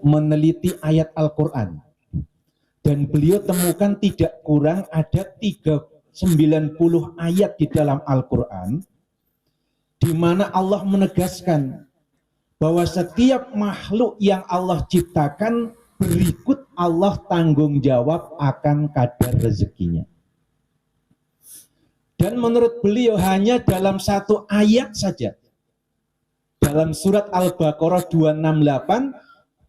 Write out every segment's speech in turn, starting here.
meneliti ayat Al-Quran dan beliau temukan tidak kurang ada 90 ayat di dalam Al-Quran di mana Allah menegaskan bahwa setiap makhluk yang Allah ciptakan berikut Allah tanggung jawab akan kadar rezekinya. Dan menurut beliau hanya dalam satu ayat saja, dalam surat Al-Baqarah 268,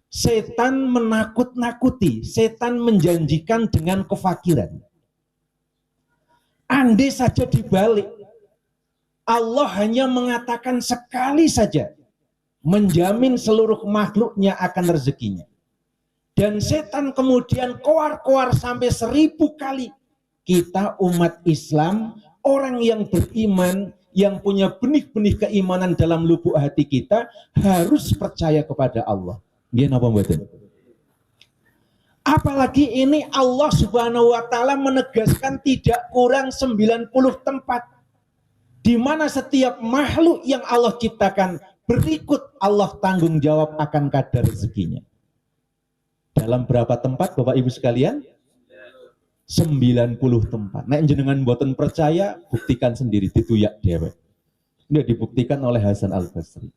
setan menakut-nakuti, setan menjanjikan dengan kefakiran. Andai saja dibalik, Allah hanya mengatakan sekali saja, menjamin seluruh makhluknya akan rezekinya. Dan setan kemudian koar-koar sampai 1000 kali. Kita umat Islam, orang yang beriman, yang punya benih-benih keimanan dalam lubuk hati kita, harus percaya kepada Allah. Gimana apa mboten? Apalagi ini Allah Subhanahu wa taala menegaskan tidak kurang 90 tempat di mana setiap makhluk yang Allah ciptakan berikut Allah tanggung jawab akan kadar rezekinya. Dalam berapa tempat Bapak Ibu sekalian? 90 tempat. Nek jenengan mboten percaya, buktikan sendiri, dituyak dewek. Ini dibuktikan oleh Hasan Al-Basri.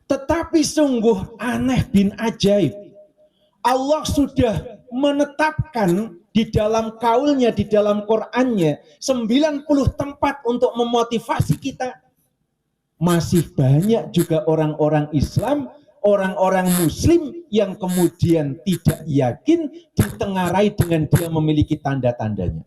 Tetapi sungguh aneh bin ajaib. Allah sudah menetapkan di dalam kaulnya, di dalam Qur'annya 90 tempat untuk memotivasi kita. Masih banyak juga orang-orang Islam, orang-orang Muslim yang kemudian tidak yakin, ditengarai dengan dia memiliki tanda-tandanya.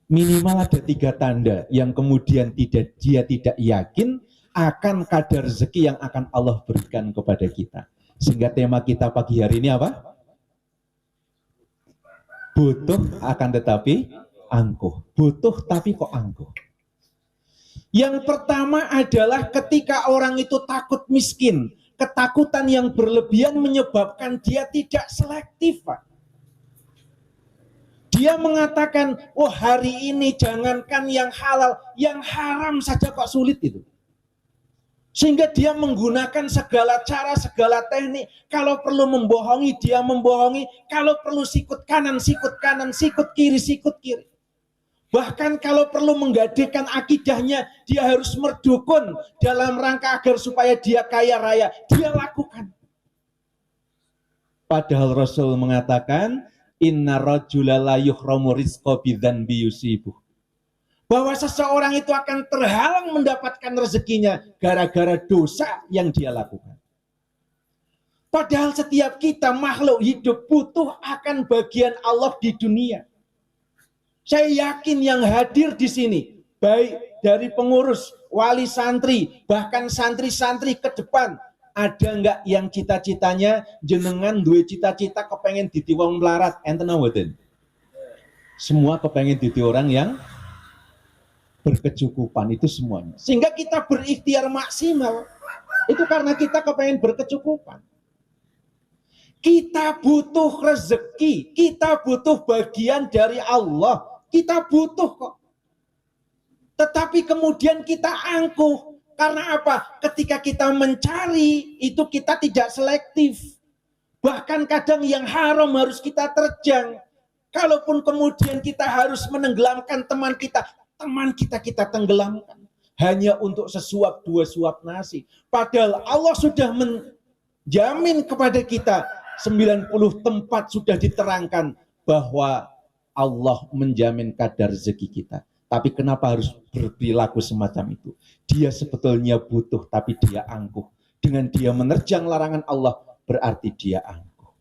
Minimal ada 3 tanda yang kemudian dia tidak yakin akan kadar rezeki yang akan Allah berikan kepada kita. Sehingga tema kita pagi hari ini apa? Butuh akan tetapi angkuh. Butuh tapi kok angkuh. Yang pertama adalah ketika orang itu takut miskin. Ketakutan yang berlebihan menyebabkan dia tidak selektif, Pak. Dia mengatakan, oh hari ini jangankan yang halal, yang haram saja kok sulit itu. Sehingga dia menggunakan segala cara, segala teknik. Kalau perlu membohongi, dia membohongi. Kalau perlu sikut kanan, sikut kiri, sikut kiri. Bahkan kalau perlu menggadekan akidahnya, dia harus merdukun dalam rangka agar supaya dia kaya raya. Dia lakukan. Padahal Rasul mengatakan, inna rajula la yuhramu rizqa bidzanbi yusibuh. Bahwa seseorang itu akan terhalang mendapatkan rezekinya gara-gara dosa yang dia lakukan. Padahal setiap kita makhluk hidup butuh akan bagian Allah di dunia. Saya yakin yang hadir di sini, baik dari pengurus, wali santri, bahkan santri-santri ke depan, ada enggak yang cita-citanya jenengan duwe cita-cita kepengen dadi wong melarat, enten mboten? Semua kepengen dadi orang yang berkecukupan, itu semuanya. Sehingga kita berikhtiar maksimal, itu karena kita kepengen berkecukupan. Kita butuh rezeki, kita butuh bagian dari Allah. Kita butuh kok. Tetapi kemudian kita angkuh. Karena apa? Ketika kita mencari, itu kita tidak selektif. Bahkan kadang yang haram harus kita terjang. Kalaupun kemudian kita harus menenggelamkan teman kita tenggelamkan. Hanya untuk sesuap 2 suap nasi. Padahal Allah sudah menjamin kepada kita, 90 tempat sudah diterangkan bahwa Allah menjamin kadar rezeki kita. Tapi kenapa harus berperilaku semacam itu? Dia sebetulnya butuh, tapi dia angkuh. Dengan dia menerjang larangan Allah, berarti dia angkuh.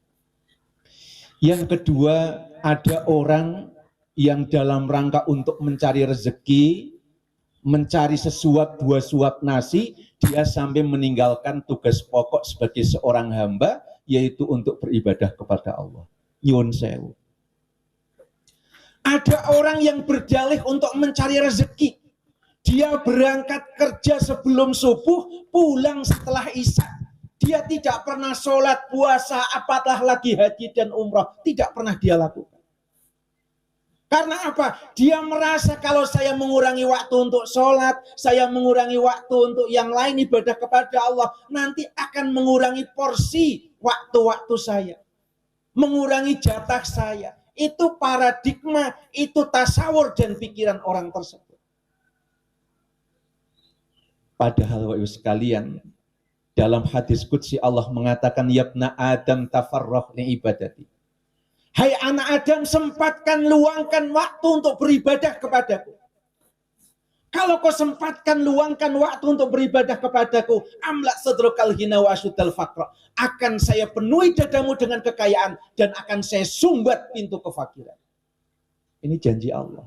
Yang kedua, ada orang yang dalam rangka untuk mencari rezeki, mencari sesuap 2 suap nasi, dia sampai meninggalkan tugas pokok sebagai seorang hamba, yaitu untuk beribadah kepada Allah. Nyuwun sewu. Ada orang yang berdalih untuk mencari rezeki. Dia berangkat kerja sebelum subuh, pulang setelah isya. Dia tidak pernah sholat, puasa, apatah lagi haji dan umrah. Tidak pernah dia lakukan. Karena apa? Dia merasa kalau saya mengurangi waktu untuk sholat, saya mengurangi waktu untuk yang lain ibadah kepada Allah, nanti akan mengurangi porsi waktu-waktu saya, mengurangi jatah saya. Itu paradigma, itu tasawur dan pikiran orang tersebut. Padahal Bapak Ibu sekalian, dalam hadis qudsi Allah mengatakan, Yabna Adam tafarrah li ibadati. Hai anak Adam, sempatkan, luangkan waktu untuk beribadah kepadaku. Kalau kau sempatkan, luangkan waktu untuk beribadah kepadaku, amlak sadrukal hina wa asyuddal faqra. Akan saya penuhi dadamu dengan kekayaan dan akan saya sumbat pintu kefakiran. Ini janji Allah.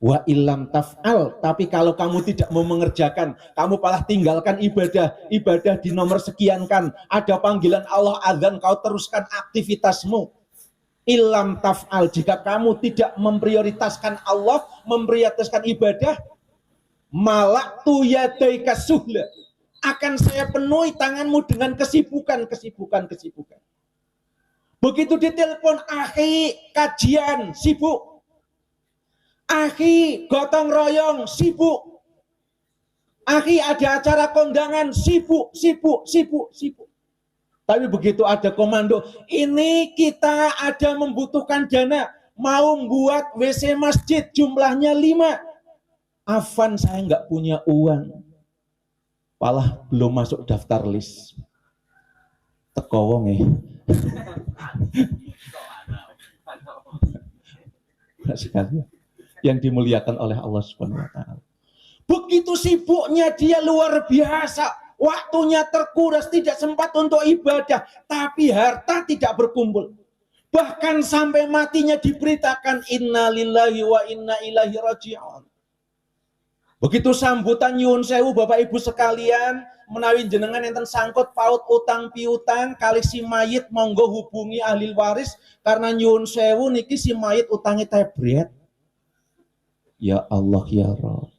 Wa illam taf'al, tapi kalau kamu tidak mau mengerjakan, kamu malah tinggalkan ibadah di nomor sekian kan, ada panggilan Allah azan, kau teruskan aktivitasmu. Illam taf'al, jika kamu tidak memprioritaskan Allah, memprioritaskan ibadah, malaktu yadaika suhla, akan saya penuhi tanganmu dengan kesibukan. Begitu ditelepon, akhi kajian, sibuk. Akhi gotong royong, sibuk. Akhi ada acara kondangan, sibuk. Tapi begitu ada komando, ini kita ada membutuhkan dana, mau buat WC masjid, jumlahnya 5. Afan, saya nggak punya uang. Malah belum masuk daftar list. Tekowong ya. Yang dimuliakan oleh Allah Subhanahu wa taala. Begitu sibuknya dia luar biasa. Waktunya terkuras, tidak sempat untuk ibadah, tapi harta tidak berkumpul. Bahkan sampai matinya diberitakan, inna lillahi wa inna ilaihi raji'un. Begitu sambutan nyuwun sewu Bapak Ibu sekalian, menawi jenengan enten sangkut paut utang piutang kali si mayit, monggo hubungi ahli waris, karena nyuwun sewu niki si mayit utangi tebret. Ya Allah ya Rabb.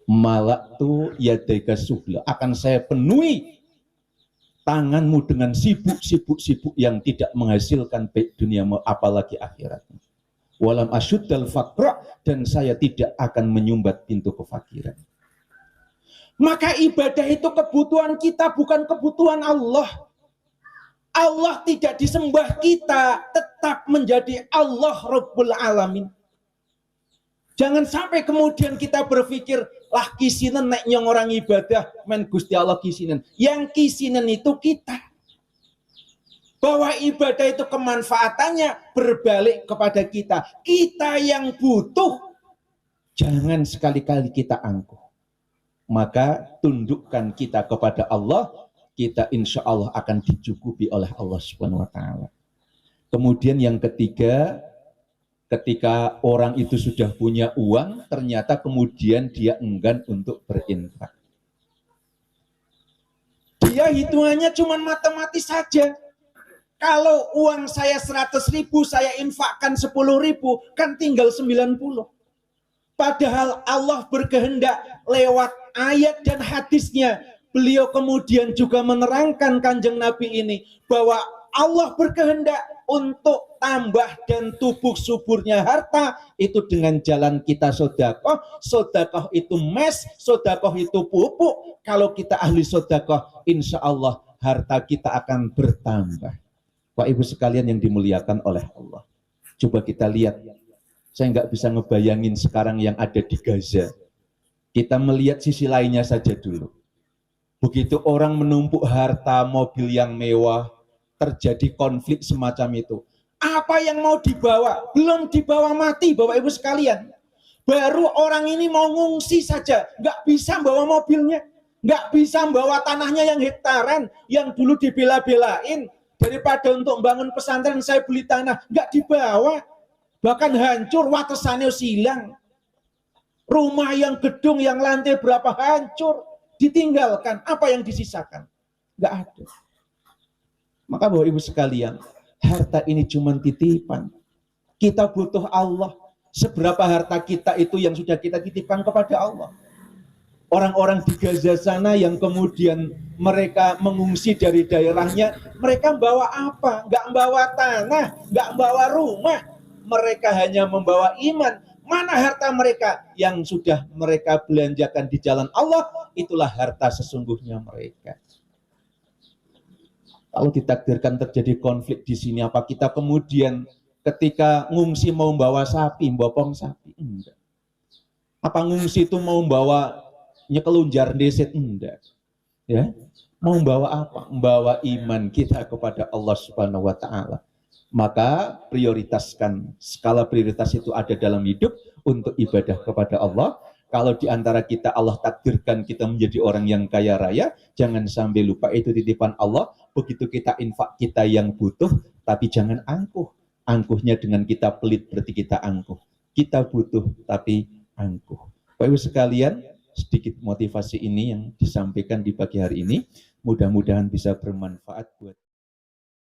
Malaktu yadaika suhla, akan saya penuhi tanganmu dengan sibuk yang tidak menghasilkan baik dunia apalagi akhiratnya. Walam asyuddal faqra, dan saya tidak akan menyumbat pintu kefakiran. Maka ibadah itu kebutuhan kita, bukan kebutuhan Allah. Allah tidak disembah kita, tetap menjadi Allah Rabbul Alamin. Jangan sampai kemudian kita berpikir, lah kisinen nek nyong orang ibadah, men Gusti Allah kisinen. Yang kisinen itu kita. Bahwa ibadah itu kemanfaatannya berbalik kepada kita. Kita yang butuh, jangan sekali-kali kita angkuh. Maka tundukkan kita kepada Allah, kita insya Allah akan dicukupi oleh Allah Subhanahu wa taala. Kemudian yang ketiga, ketika orang itu sudah punya uang, ternyata kemudian dia enggan untuk berinfak. Dia hitungannya cuma matematis saja. Kalau uang saya 100.000, saya infakkan 10.000, kan tinggal 90. Padahal Allah berkehendak lewat ayat dan hadisnya. Beliau kemudian juga menerangkan Kanjeng Nabi ini, bahwa Allah berkehendak untuk tambah dan tubuh suburnya harta itu dengan jalan kita sodakoh. Sodakoh itu mes, sodakoh itu pupuk. Kalau kita ahli sodakoh, insya Allah harta kita akan bertambah. Pak Ibu sekalian yang dimuliakan oleh Allah, coba kita lihat. Saya nggak bisa ngebayangin sekarang yang ada di Gaza. Kita melihat sisi lainnya saja dulu. Begitu orang menumpuk harta, mobil yang mewah, terjadi konflik semacam itu. Apa yang mau dibawa? Belum dibawa mati, Bapak Ibu sekalian. Baru orang ini mau ngungsi saja, nggak bisa bawa mobilnya, nggak bisa bawa tanahnya yang hektaran, yang dulu dibela-belain. Daripada untuk bangun pesantren saya beli tanah, nggak dibawa. Bahkan hancur, watesannya silang. Rumah yang gedung yang lantai berapa hancur, ditinggalkan. Apa yang disisakan? Nggak ada. Maka Bapak Ibu sekalian, harta ini cuma titipan. Kita butuh Allah. Seberapa harta kita itu yang sudah kita titipkan kepada Allah. Orang-orang di Gaza sana yang kemudian mereka mengungsi dari daerahnya, mereka bawa apa? Nggak bawa tanah, nggak bawa rumah. mereka hanya membawa iman. Mana harta mereka yang sudah mereka belanjakan di jalan Allah, itulah harta sesungguhnya mereka. Kalau ditakdirkan terjadi konflik di sini, apa kita kemudian ketika ngungsi mau bawa sapi, bopong sapi? Enggak. Apa ngungsi itu mau bawa nyekelunjar deset? Enggak. Ya, mau bawa apa? Membawa iman kita kepada Allah Subhanahu wa taala. Maka prioritaskan, skala prioritas itu ada dalam hidup untuk ibadah kepada Allah. Kalau di antara kita Allah takdirkan kita menjadi orang yang kaya raya, jangan sampai lupa itu titipan Allah. Begitu kita infak, kita yang butuh, tapi jangan angkuh. Angkuhnya dengan kita pelit berarti kita angkuh. Kita butuh tapi angkuh. Bapak Ibu sekalian, sedikit motivasi ini yang disampaikan di pagi hari ini, mudah-mudahan bisa bermanfaat buat